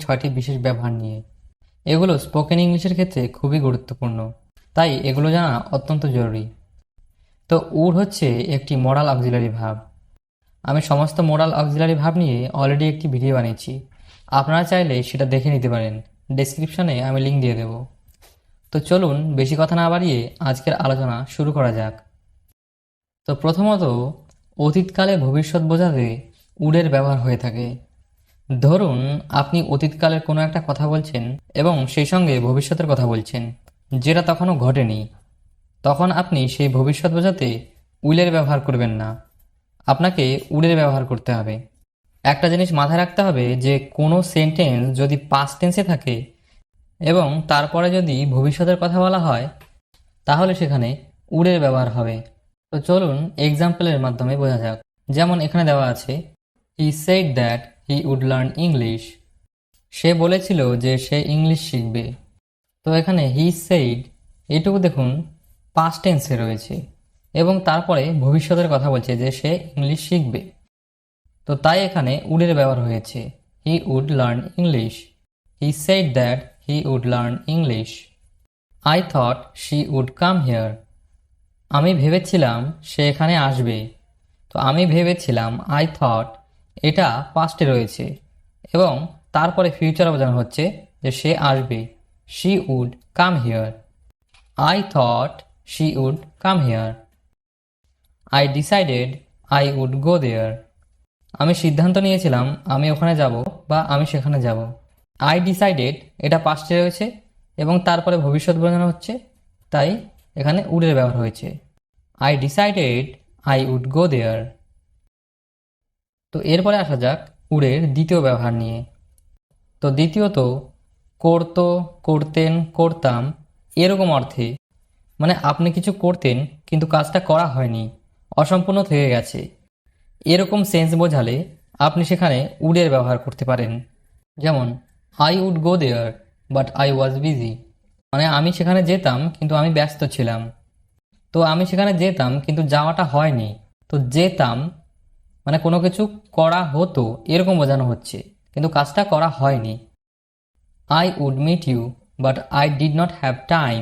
6টি বিশেষ ব্যবহার নিয়ে। এগুলো স্পোকেন ইংলিশের ক্ষেত্রে খুবই গুরুত্বপূর্ণ, তাই এগুলো জানা অত্যন্ত জরুরি। তো উড হচ্ছে একটি মডাল অক্সিলারি ভার্ব। আমি সমস্ত মডাল অক্সিলারি ভার্ব নিয়ে অলরেডি একটি ভিডিও বানিয়েছি, আপনারা চাইলে সেটা দেখে নিতে পারেন। ডেসক্রিপশনে আমি লিঙ্ক দিয়ে দেব। তো চলুন বেশি কথা না বাড়িয়ে আজকের আলোচনা শুরু করা যাক। তো প্রথমত, অতীতকালে ভবিষ্যৎ বোঝাতে উডের ব্যবহার হয়ে থাকে। ধরুন আপনি অতীতকালের কোনো একটা কথা বলছেন এবং সেই সঙ্গে ভবিষ্যতের কথা বলছেন, যেটা তখনও ঘটেনি। তখন আপনি সেই ভবিষ্যৎ বোঝাতে উইলের ব্যবহার করবেন না, আপনাকে উডের ব্যবহার করতে হবে। একটা জিনিস মাথায় রাখতে হবে যে কোনো সেন্টেন্স যদি পাস্ট টেন্সে থাকে এবং তারপরে যদি ভবিষ্যতের কথা বলা হয়, তাহলে সেখানে উডের ব্যবহার হবে। তো চলুন এক্সাম্পলের মাধ্যমে বোঝা যাক। যেমন এখানে দেওয়া আছে, he said that he would learn English. সে বলেছিল যে সে ইংলিশ শিখবে। তো এখানে হি সেড, এটুকু দেখুন পাস্ট টেন্সে রয়েছে এবং তারপরে ভবিষ্যতের কথা বলছে যে সে ইংলিশ শিখবে। তো তাই এখানে উডের ব্যবহার হয়েছে, he would learn English. He said that he would learn English. I thought she would come here. আমি ভেবেছিলাম সে এখানে আসবে। তো আমি ভেবেছিলাম, আই থট, এটা পাস্টে রয়েছে এবং তারপরে ফিউচার বোঝানো হচ্ছে যে সে আসবে, she would come here. I thought she would come here. I decided I would go there. আমি সিদ্ধান্ত নিয়েছিলাম আমি ওখানে যাব বা আমি সেখানে যাব। আই ডিসাইডেড, এটা পাস্টে রয়েছে এবং তারপরে ভবিষ্যৎ বোঝানো হচ্ছে, তাই এখানে উডের ব্যবহার হয়েছে। I decided I would go there. তো এরপরে আসা যাক উডের দ্বিতীয় ব্যবহার নিয়ে। তো দ্বিতীয়ত, করতো, করতেন, করতাম, এরকম অর্থে, মানে আপনি কিছু করতেন কিন্তু কাজটা করা হয়নি, অসম্পূর্ণ থেকে গেছে, এরকম সেন্স বোঝালে আপনি সেখানে উডের ব্যবহার করতে পারেন। যেমন I would go there but I was busy, মানে আমি সেখানে যেতাম কিন্তু আমি ব্যস্ত ছিলাম। তো আমি সেখানে যেতাম কিন্তু যাওয়াটা হয়নি। তো যেতাম মানে কোনো কিছু করা হতো এরকম বোঝানো হচ্ছে, কিন্তু কাজটা করা হয়নি। I would meet you but I did not have time.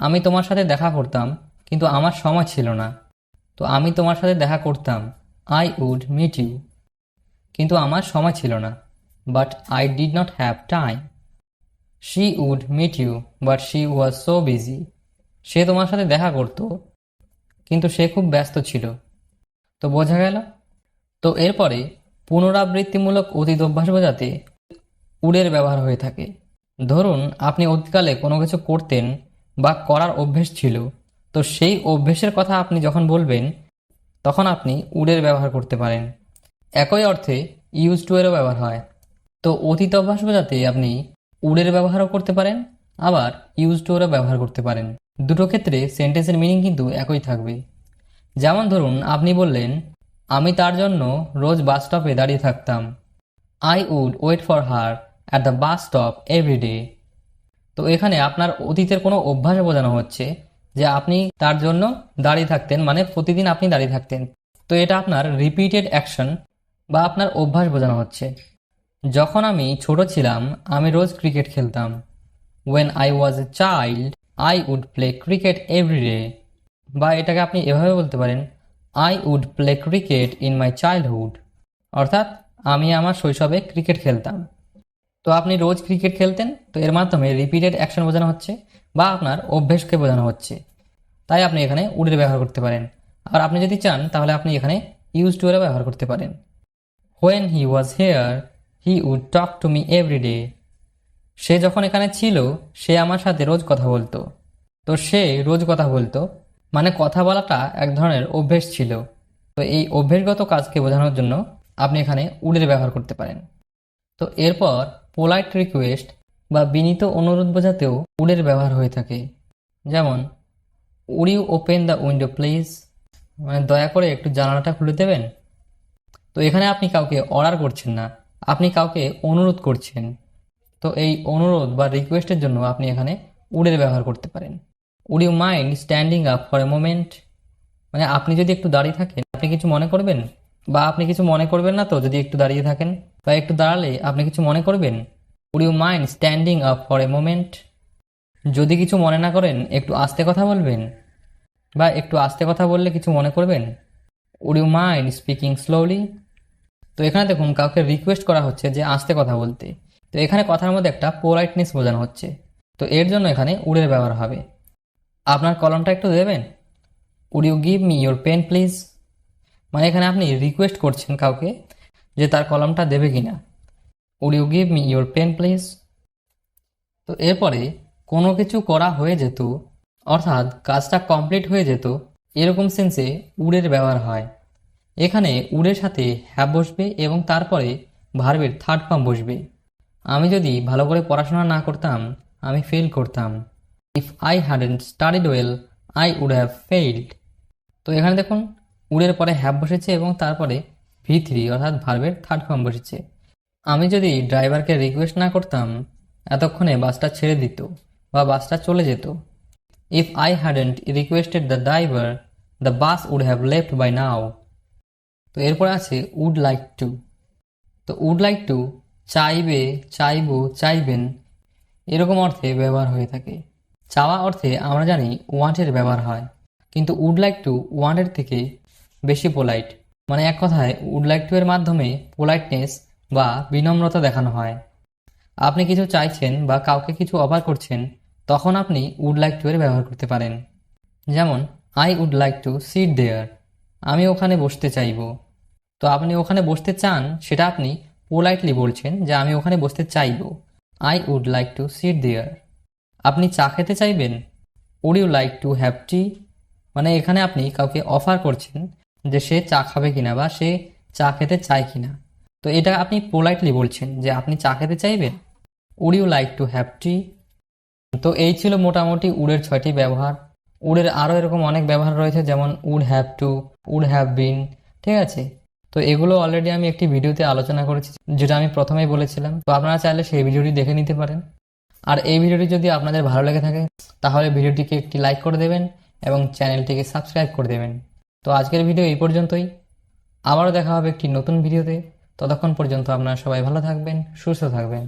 আমি তোমার সাথে দেখা করতাম কিন্তু আমার সময় ছিল না। তো আমি তোমার সাথে দেখা করতাম, আই উড মিট ইউ, কিন্তু আমার সময় ছিল না, but I did not have time. She would meet you but she was so busy. সে তোমার সাথে দেখা করতো কিন্তু সে খুব ব্যস্ত ছিল। তো বোঝা গেল? তো এরপরে পুনরাবৃত্তিমূলক অতীত অভ্যাস বোঝাতে উডের ব্যবহার হয়ে থাকে। ধরুন আপনি অতীতকালে কোনো কিছু করতেন বা করার অভ্যেস ছিল, তো সেই অভ্যেসের কথা আপনি যখন বলবেন তখন আপনি উডের ব্যবহার করতে পারেন। একই অর্থে ইউজ টু এরও ব্যবহার হয়। তো অতীত অভ্যাস বোঝাতে আপনি উডের ব্যবহারও করতে পারেন, আবার ইউজ টু এরও ব্যবহার করতে পারেন। দুটো ক্ষেত্রে সেন্টেন্সের মিনিং কিন্তু একই থাকবে। যেমন ধরুন আপনি বললেন, আমি তার জন্য রোজ বাস স্টপে দাঁড়িয়ে থাকতাম। I would wait for her at the bus stop every day. তো এখানে আপনার অতীতের কোনো অভ্যাস বোঝানো হচ্ছে যে আপনি তার জন্য দাঁড়িয়ে থাকতেন, মানে প্রতিদিন আপনি দাঁড়িয়ে থাকতেন। তো এটা আপনার রিপিটেড অ্যাকশন বা আপনার অভ্যাস বোঝানো হচ্ছে। যখন আমি ছোট ছিলাম আমি রোজ ক্রিকেট খেলতাম। When I was a child I would play cricket every day. বা এটাকে আপনি এভাবে বলতে পারেন, I would play cricket in my childhood. অর্থাৎ আমি আমার শৈশবে ক্রিকেট খেলতাম। তো আপনি রোজ ক্রিকেট খেলতেন, তো এর মাধ্যমে রিপিটেড অ্যাকশন বোঝানো হচ্ছে বা আপনার অভ্যেসকে বোঝানো হচ্ছে, তাই আপনি এখানে উডের ব্যবহার করতে পারেন। আর আপনি যদি চান তাহলে আপনি এখানে ইউজ টু এর ব্যবহার করতে পারেন। When he was here he would talk to me every day. সে যখন এখানে ছিল সে আমার সাথে রোজ কথা বলতো। তো সে রোজ কথা বলতো মানে কথা বলাটা এক ধরনের অভ্যেস ছিল। তো এই অভ্যেসগত কাজকে বোঝানোর জন্য আপনি এখানে উডের ব্যবহার করতে পারেন। তো এরপর পোলাইট রিকোয়েস্ট বা বিনীত অনুরোধ বোঝাতেও উডের ব্যবহার হয়ে থাকে। যেমন would you open the window please, মানে দয়া করে একটু জানালাটা খুলে দেবেন। তো এখানে আপনি কাউকে অর্ডার করছেন না, আপনি কাউকে অনুরোধ করছেন। তো এই অনুরোধ বা রিকোয়েস্টের জন্য আপনি এখানে উডের ব্যবহার করতে পারেন। Would you mind standing up for a moment, মানে আপনি যদি একটু দাঁড়িয়ে থাকেন আপনি কিছু মনে করবেন, বা আপনি কিছু মনে করবেন না তো যদি একটু দাঁড়িয়ে থাকেন, বা একটু দাঁড়ালে আপনি কিছু মনে করবেন। Would you mind standing up for a moment? যদি কিছু মনে না করেন একটু আস্তে কথা বলবেন, বা একটু আস্তে কথা বললে কিছু মনে করবেন। Would you mind speaking slowly? তো এখানে দেখুন কাউকে রিকোয়েস্ট করা হচ্ছে যে আস্তে কথা বলতে। তো এখানে কথার মধ্যে একটা পোলাইটনেস বোঝানো হচ্ছে, তো এর জন্য এখানে উডের ব্যবহার হবে। আপনার কলমটা একটু দেবেন? Would you give me your pen please? মানে এখানে আপনি রিকোয়েস্ট করছেন কাউকে যে তার কলমটা দেবে কিনা। Would you give me your pen please? তো এরপরে কোনো কিছু করা হয়ে যেত, অর্থাৎ কাজটা কমপ্লিট হয়ে যেত, এরকম সেন্সে উডের ব্যবহার হয়। এখানে উডের সাথে হ্যাভ বসবে এবং তারপরে ভার্বের থার্ড ফর্ম বসবে। আমি যদি ভালো করে পড়াশোনা না করতাম আমি ফেল করতাম। If I hadn't studied well I would have failed. তো এখানে দেখুন উডের পরে হ্যাভ বসেছে এবং তারপরে V3 অর্থাৎ ভার্বের থার্ড ফর্ম বসেছে। আমি যদি ড্রাইভারকে রিকোয়েস্ট না করতাম এতক্ষণে বাসটা ছেড়ে দিত বা বাসটা চলে যেত। If I hadn't requested the driver the bus would have left by now. তো এরপরে আছে উড লাইক টু। তো উড লাইক টু চাইবে, চাইবো, চাইবেন এরকম অর্থে ব্যবহার হয়ে থাকে। চাওয়া অর্থে আমরা জানি ওয়ান্টের ব্যবহার হয়, কিন্তু উড লাইক টু ওয়ান্টের থেকে বেশি পোলাইট। মানে এক কথায় উড লাইক টু এর মাধ্যমে পোলাইটনেস বা বিনম্রতা দেখানো হয়। আপনি কিছু চাইছেন বা কাউকে কিছু অফার করছেন, তখন আপনি উড লাইক টু এর ব্যবহার করতে পারেন। যেমন I would like to sit there, আমি ওখানে বসতে চাইব। তো আপনি ওখানে বসতে চান সেটা আপনি পোলাইটলি বলছেন যে আমি ওখানে বসতে চাইব। I would like to sit there. আপনি চা খেতে চাইবেন? Would you like to have tea? মানে এখানে আপনি কাউকে অফার করছেন যে সে চা খাবে কিনা বা সে চা খেতে চায় কিনা। তো এটা আপনি পোলাইটলি বলছেন যে আপনি চা খেতে চাইবেন। Would you like to have tea? তো এই ছিল মোটামুটি উডের 6টি ব্যবহার। উডের আরও এরকম অনেক ব্যবহার রয়েছে, যেমন would have to, would have been, ঠিক আছে। তো এগুলো অলরেডি আমি একটি ভিডিওতে আলোচনা করেছি, যেটা আমি প্রথমেই বলেছিলাম। তো আপনারা চাইলে সেই ভিডিওটি দেখে নিতে পারেন। আর এই ভিডিওটি যদি আপনাদের ভালো লেগে থাকে তাহলে ভিডিওটিকে একটি লাইক করে দেবেন এবং চ্যানেলটিকে সাবস্ক্রাইব করে দেবেন। তো আজকের ভিডিও এই পর্যন্তই। আবারও দেখা হবে একটি নতুন ভিডিওতে। ততক্ষণ পর্যন্ত আপনারা সবাই ভালো থাকবেন, সুস্থ থাকবেন।